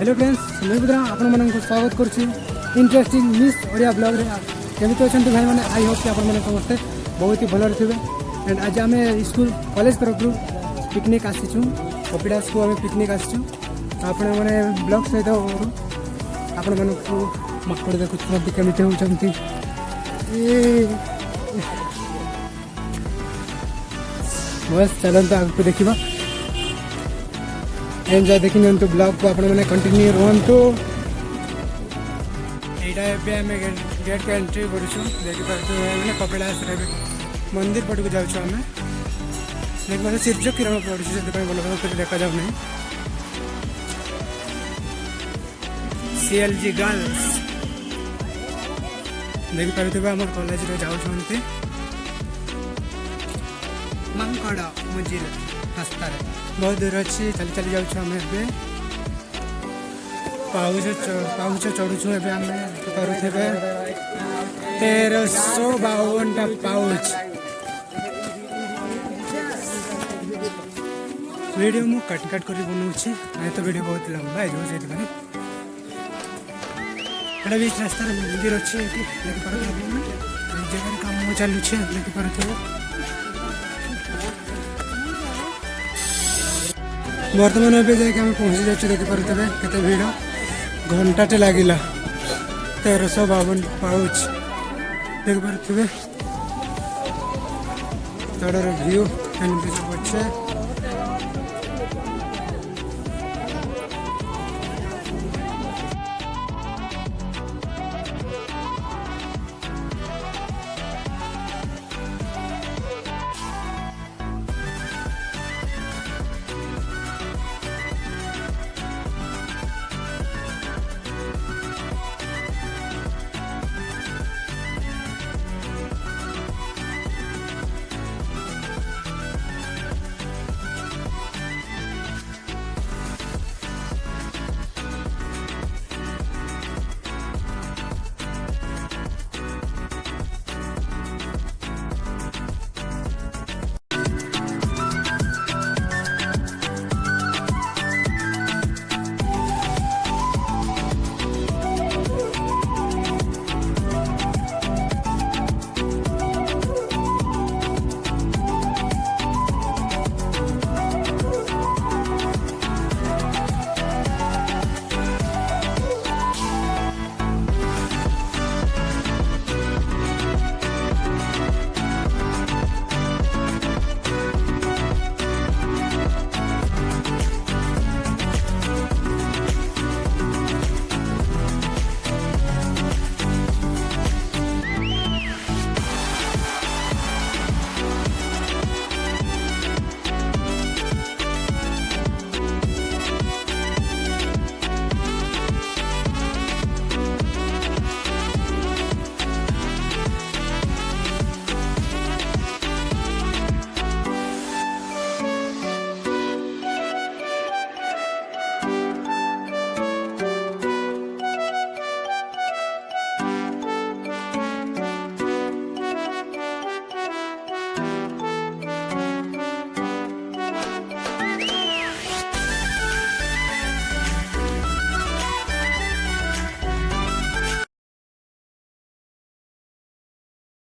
hello friends मैं बुद्रा आपण मानक स्वागत करुच्ची इंटरेस्टिंग मिस ओडिया ब्लॉग रे केमिति अच्छा भाई मैंने आई होप कि आपण मैंने समस्ते बहुत ही भल थे एंड आज आम स्कूल कॉलेज तरफ पिकनिक आसीचु कपिलास को आम पिकनिक आसीचु आपण मैंने ब्लॉग सहित आपण मानक मकड़ देखुं केमिति होती बस चलते आगे देखा एंजॉय देखी तो ब्लॉग को आपण मैंने कंटिन्यू रुहतु यहाँ आम गेट के एंट्री करूँ देखिए कपिलास मंदिर पट को जाऊँ आम देखिए सूर्य किरण पड़ू से भल भाव देखा जाऊना CLG गर्ल्स देखिए आम कॉलेज जाऊँच मंकड़ मुझे रास्तार बहुत दूर अच्छी चली चली जाऊँ पाउच चढ़ुचु आम करुवे 1352 पाउच वीडियो मु कट कट कर बनाऊँगी नहीं तो वीडियो बहुत लंबा है जो बीच रास्ता मंदिर अच्छे जगह काम चलुचे देखिपे बर्तमान एवं जाकि आम पहुँची जाऊँ देखिपे केते भीड़ घंटाटे लगिला 1352 पाउच देखिपे तड़र व्यू एंड अच्छे